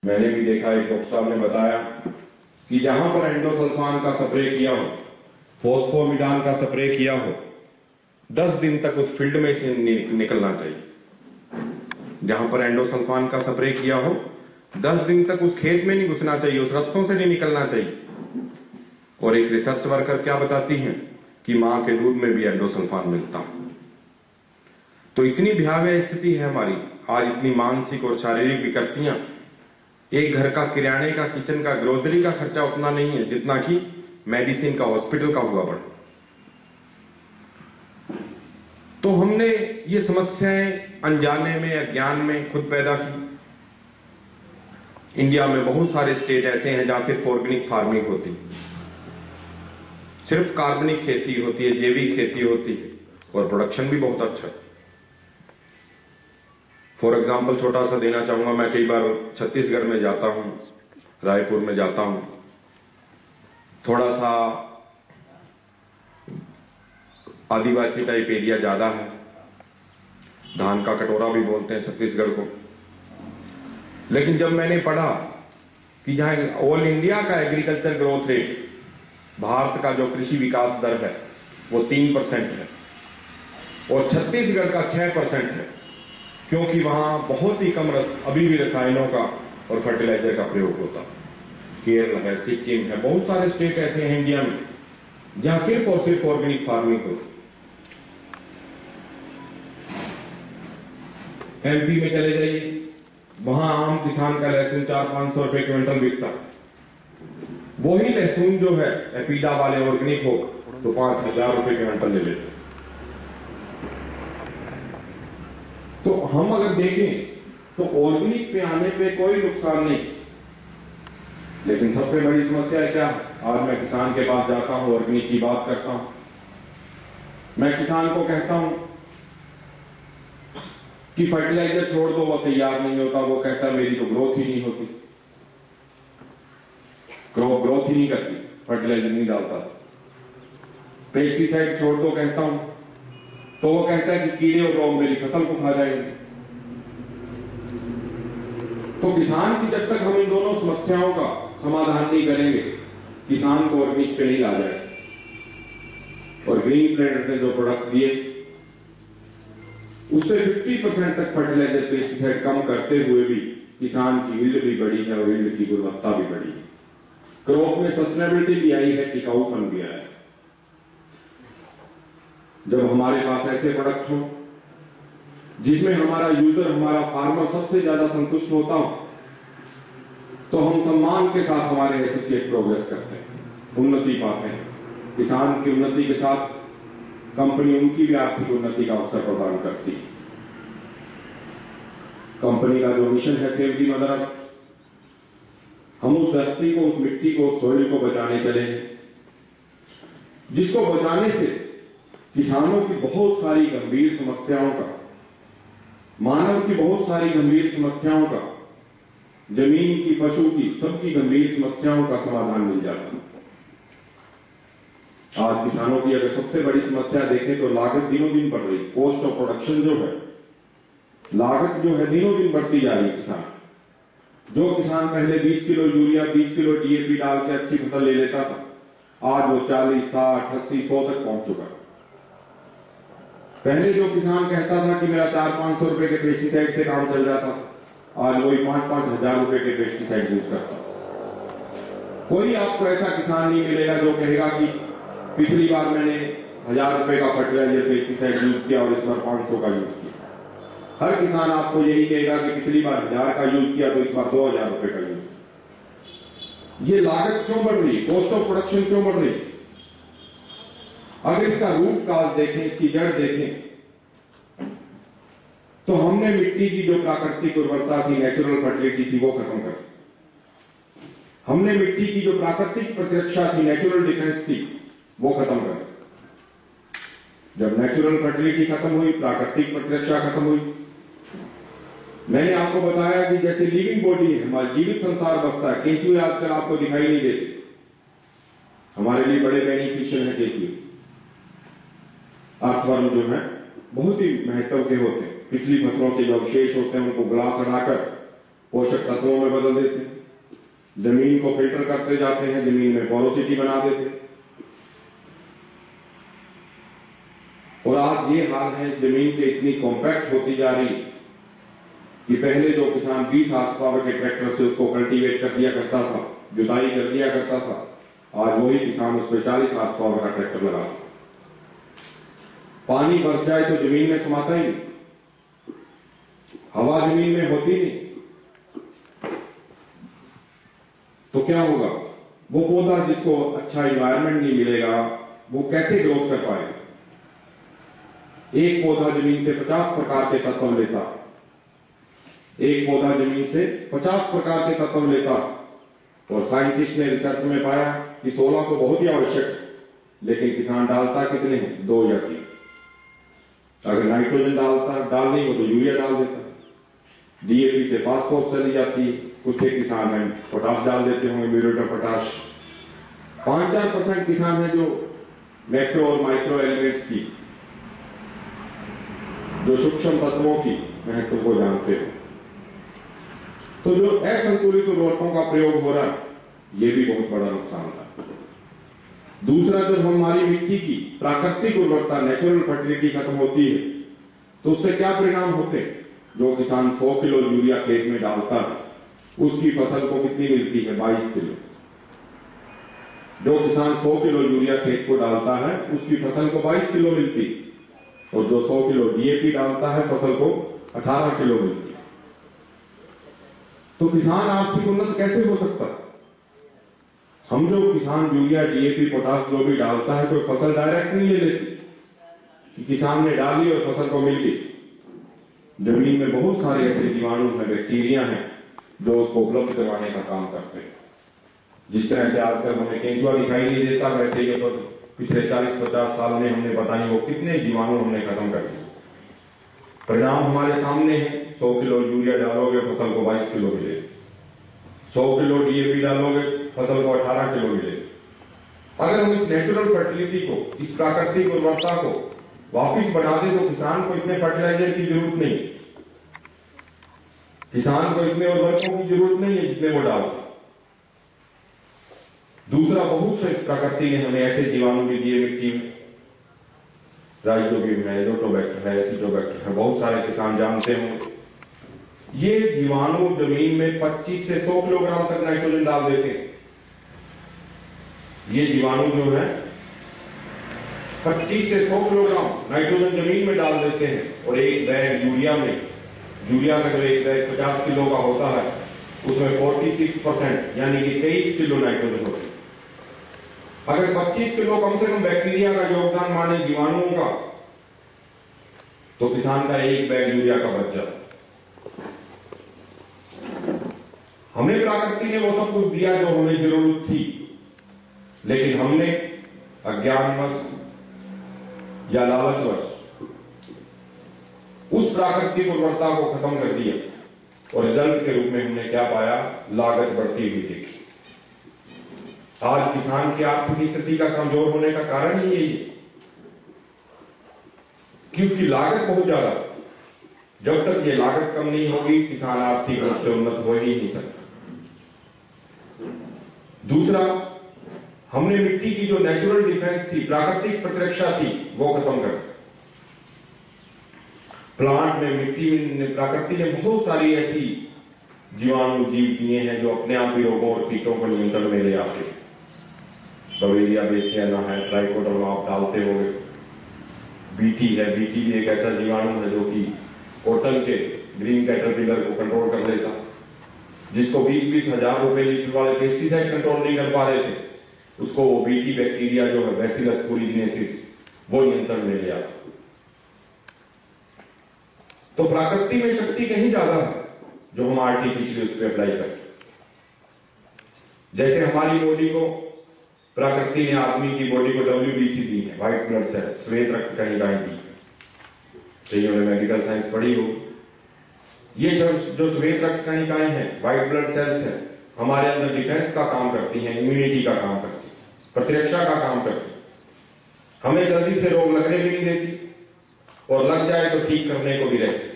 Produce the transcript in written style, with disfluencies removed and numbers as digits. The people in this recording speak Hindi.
मैंने भी देखा, एक डॉक्टर साहब ने बताया कि जहां पर एंडोसल्फान का स्प्रे किया हो, फॉस्फोमिडान का स्प्रे किया हो, 10 दिन तक उस फील्ड में से निकलना चाहिए। जहां पर एंडोसल्फान का स्प्रे किया हो, 10 दिन तक उस खेत में नहीं घुसना चाहिए, उस रस्तों से नहीं निकलना चाहिए। और एक रिसर्च वर्कर क्या बताती हैं कि मां के दूध में भी एंडोसल्फान मिलता। तो इतनी भयावह स्थिति है हमारी आज, इतनी मानसिक और शारीरिक विकृतियां। एक घर का किराने का, किचन का, ग्रोसरी का खर्चा उतना नहीं है जितना कि मेडिसिन का, हॉस्पिटल का हुआ पड़ा। तो हमने ये समस्याएं अनजाने में, अज्ञान में खुद पैदा की। इंडिया में बहुत सारे स्टेट ऐसे हैं जहां सिर्फ ऑर्गेनिक फार्मिंग होती, सिर्फ कार्बनिक खेती होती है, जैविक खेती होती है, और प्रोडक्शन भी बहुत अच्छा है। फॉर एग्जाम्पल छोटा सा देना चाहूंगा, मैं कई बार छत्तीसगढ़ में जाता हूं, रायपुर में जाता हूं, थोड़ा सा आदिवासी टाइप एरिया ज्यादा है, धान का कटोरा भी बोलते हैं छत्तीसगढ़ को। लेकिन जब मैंने पढ़ा कि यहां ऑल इंडिया का एग्रीकल्चर ग्रोथ रेट, भारत का जो कृषि विकास दर है वो 3% है और छत्तीसगढ़ का 6% है, क्योंकि वहां बहुत ही कम अभी भी रसायनों का और फर्टिलाइजर का प्रयोग होता। केरल है, सिक्किम है, बहुत सारे स्टेट ऐसे हैं इंडिया में जहां सिर्फ और सिर्फ ऑर्गेनिक फार्मिंग होती। एमपी में चले जाइए, वहां आम किसान का लहसुन 400-500 रुपए क्विंटल बिकता। वही लहसुन जो है एपीडा वाले ऑर्गेनिक हो तो 5,000 रुपए क्विंटल ले लेते। तो हम अगर देखें तो ऑर्गेनिक पे आने पे कोई नुकसान नहीं, लेकिन सबसे बड़ी समस्या है क्या? आज मैं किसान के पास जाता हूं, ऑर्गेनिक की बात करता हूं, मैं किसान को कहता हूं कि फर्टिलाइजर छोड़ दो, वो तैयार नहीं होता। वो कहता है मेरी तो ग्रोथ ही नहीं होती, क्रॉप ग्रोथ ही नहीं करती, फर्टिलाइजर नहीं डालता। पेस्टिसाइड छोड़ दो कहता हूं तो वो कहता है कि कीड़े और रोग मेरी फसल को खा जाएंगे। तो किसान की जब तक हम इन दोनों समस्याओं का समाधान नहीं करेंगे, किसान को ऑर्गेनिक पे नहीं ला जाए। और ग्रीन प्लेनेट ने जो प्रोडक्ट दिए उससे 50% तक फर्टिलाइजर पेस्टिसाइड कम करते हुए भी किसान की यील्ड भी बढ़ी है और यील्ड की गुणवत्ता भी बढ़ी है। क्रॉप में सस्टेनेबिलिटी भी आई है, टिकाऊपन भी आया है। जब हमारे पास ऐसे प्रोडक्ट हो जिसमें हमारा यूजर, हमारा फार्मर सबसे ज्यादा संतुष्ट होता हो, तो हम सम्मान के साथ हमारे एसोसिएट प्रोग्रेस करते हैं, उन्नति पाते हैं। किसान की उन्नति के साथ कंपनी उनकी भी आर्थिक उन्नति का अवसर प्रदान करती है। कंपनी का जो मिशन है सेव द मदर अर्थ, हम उस धरती को, उस मिट्टी को, उस सॉइल को बचाने चले हैं, जिसको बचाने से किसानों की बहुत सारी गंभीर समस्याओं का, मानव की बहुत सारी गंभीर समस्याओं का, जमीन की, पशु की, सबकी गंभीर समस्याओं का समाधान मिल जाता है। आज किसानों की अगर सबसे बड़ी समस्या देखें तो लागत दिनों दिन बढ़ रही, कॉस्ट ऑफ प्रोडक्शन जो है, लागत जो है दिनों दिन बढ़ती जा रही है। जो किसान पहले 20 किलो यूरिया, 20 किलो डीएपी डाल के अच्छी फसल ले लेता था, आज वो 40, 60, 80, 100 तक पहुंच चुका है। पहले जो किसान कहता था कि मेरा 400-500 रुपए के पेस्टिसाइड से काम चल जाता, आज वही 5-5 हजार रुपए के पेस्टिसाइड यूज करता। कोई आपको ऐसा किसान नहीं मिलेगा जो कहेगा कि पिछली बार मैंने 1000 रुपए का फर्टिलाइजर पेस्टिसाइड यूज किया और इस बार 500 का यूज किया। हर किसान आपको यही कहेगा कि पिछली बार 1000 का यूज किया तो इस बार 2000 रुपए का यूज किया। ये लागत क्यों बढ़ रही है? कॉस्ट ऑफ प्रोडक्शन क्यों बढ़ रही है? अगर इसका रूट काज देखें, इसकी जड़ देखें, तो हमने मिट्टी की जो प्राकृतिक उर्वरता थी, नेचुरल फर्टिलिटी थी, वो खत्म कर दी। हमने मिट्टी की जो प्राकृतिक प्रतिरक्षा थी, नेचुरल डिफेंस थी, वो खत्म कर दी। जब नेचुरल फर्टिलिटी खत्म हुई, प्राकृतिक प्रतिरक्षा खत्म हुई। मैंने आपको बताया कि जैसे लिविंग बॉडी है, हमारा जीवित संसार बसता है। केंचुए आजकल आपको दिखाई नहीं देते, हमारे लिए बड़े बेनिफिशियल है केंचुए। अर्थवर्म जो है बहुत ही महत्व के होते हैं। पिछली फसलों के जो अवशेष होते हैं उनको गला सड़ाकर पोषक तत्वों में बदल देते हैं, जमीन को फिल्टर करते जाते हैं, जमीन में पोरोसिटी बना देते हैं। और आज ये हाल है, जमीन पे इतनी कॉम्पैक्ट होती जा रही कि पहले जो किसान 20 हार्स पावर के ट्रैक्टर से उसको कल्टीवेट कर दिया करता था, जुताई कर दिया करता था, आज वही किसान उस पर 40 हार्स पावर का ट्रैक्टर लगाता। पानी बरस जाए तो जमीन में समाता ही नहीं, हवा जमीन में होती नहीं, तो क्या होगा? वो पौधा जिसको अच्छा एनवायरनमेंट नहीं मिलेगा, वो कैसे ग्रोथ कर पाएगा? एक पौधा जमीन से 50 प्रकार के तत्व लेता, एक पौधा जमीन से 50 प्रकार के तत्व लेता। और साइंटिस्ट ने रिसर्च में पाया कि 16 तो बहुत ही आवश्यक है, लेकिन किसान डालता कितने हैं? 2 या 3। अगर नाइट्रोजन डाल नहीं हो तो यूरिया डाल देता, डीएपी से फास्फोरस चली जाती है, कुछ एक किसान है पोटाश डाल देते होंगे, म्यूरेट ऑफ पोटाश। 5-4% किसान है जो मैक्रो और माइक्रो एलिमेंट्स की, जो सूक्ष्म तत्वों की महत्व को जानते हो। तो जो असंतुलित उर्वरकों का प्रयोग हो रहा है, ये भी बहुत बड़ा नुकसान है। दूसरा, जब हमारी मिट्टी की प्राकृतिक उर्वरता, नेचुरल फर्टिलिटी खत्म होती है, तो उससे क्या परिणाम होते हैं? जो किसान 100 किलो यूरिया खेत में डालता है, उसकी फसल को कितनी मिलती है? 22 किलो। जो किसान 100 किलो यूरिया खेत को डालता है, उसकी फसल को 22 किलो मिलती, और जो 100 किलो डीएपी डालता है, फसल को 18 किलो मिलती। तो किसान आर्थिक उन्नत कैसे हो सकता है? हम जो किसान यूरिया, डीएपी, पोटाश जो भी डालता है, कोई फसल डायरेक्ट नहीं ले लेती कि किसान ने डाली और फसल को मिल गई। जमीन में बहुत सारे ऐसे जीवाणु हैं, बैक्टीरिया हैं, जो उसको उपलब्ध करवाने का काम करते हैं। जिस तरह से आजकल हमें केंचुआ दिखाई नहीं देता, वैसे ही तो पिछले 40-50 साल में हमने पता नहीं वो कितने जीवाणु हमने खत्म कर दिए। परिणाम हमारे सामने है। 100 किलो यूरिया डालोगे, फसल को 22 किलो मिलेगा। 100 किलो डीएपी डालोगे, फसल को 18 किलो मिलेगा। अगर हम इस नेचुरल फर्टिलिटी को, इस प्राकृतिक उर्वरता को वापिस बना दे, तो किसान को इतने फर्टिलाइजर की जरूरत नहीं, किसान को इतने उर्वरकों की जरूरत नहीं है जितने वो डालता। दूसरा, बहुत से प्रकृति ने हमें ऐसे जीवाणु भी दिए मिट्टी में, राइजोबियम है, रोटोबैक्टर है, एसिडोबैक्टर है, बहुत सारे किसान जानते होंगे। ये जीवाणु जमीन में 25 से 100 किलोग्राम तक नाइट्रोजन डाल देते हैं। ये जीवाणु जो है 25 से 100 किलोग्राम नाइट्रोजन जमीन में डाल देते हैं, और एक बैग यूरिया में, यूरिया का जो एक बैग 50 किलो का होता है, उसमें 46% यानी कि 23 किलो नाइट्रोजन होते हैं। अगर 25 किलो कम से कम बैक्टीरिया का योगदान माने, जीवाणुओं का, तो किसान का एक बैग यूरिया का बच जाता। हमें प्रकृति ने वो सब कुछ दिया जो हमें जरूरत थी, लेकिन हमने अज्ञानवश या लालचवश उस प्राकृतिक उर्वरता को खत्म कर दिया, और रिजल्ट के रूप में हमने क्या पाया? लागत बढ़ती हुई देखी। आज किसान की आर्थिक स्थिति का कमजोर होने का कारण ही यही है कि उसकी लागत बहुत ज्यादा। जब तक ये लागत कम नहीं होगी, किसान आर्थिक रूप से उन्नत हो ही नहीं सकता। दूसरा, हमने मिट्टी की जो नेचुरल डिफेंस थी, प्राकृतिक प्रतिरक्षा थी, वो खत्म कर दी। प्लांट में, मिट्टी में प्रकृति ने बहुत सारी ऐसी जीवाणु जीव दिए हैं जो अपने आप ही रोगों और कीटों को नियंत्रण में ले आते हैं। बवेरिया बेसियाना है, ट्राइकोडर्मा आप डालते होंगे, बीटी है, बीटी भी एक ऐसा जीवाणु है जो कि कॉटन के ग्रीन कैटरपिलर को कंट्रोल कर लेता, जिसको 20-20 हजार रुपए लीटर वाले पेस्टिसाइड कंट्रोल नहीं कर पा रहे थे, उसको वो बीटी बैक्टीरिया जो है बैसिलस थूरिजिनेसिस, वो नियंत्रण में ले आता। तो प्रकृति में शक्ति कहीं ज्यादा है जो हम आर्टिफिशियल उस पर अप्लाई करते। जैसे हमारी बॉडी को प्रकृति ने, आदमी की बॉडी को WBC दी है, व्हाइट ब्लड सेल, श्वेत रक्त कणिकाएं दी। कईयों ने मेडिकल साइंस पढ़ी हो। ये सब जो श्वेत रक्त कणिकाएं हैं, व्हाइट ब्लड सेल्स हैं, हमारे अंदर डिफेंस का काम करती हैं, इम्यूनिटी का काम करती है, प्रतिरक्षा का काम करती है। हमें जल्दी से रोग लगने भी नहीं देती, और लग जाए तो ठीक करने को भी रहती।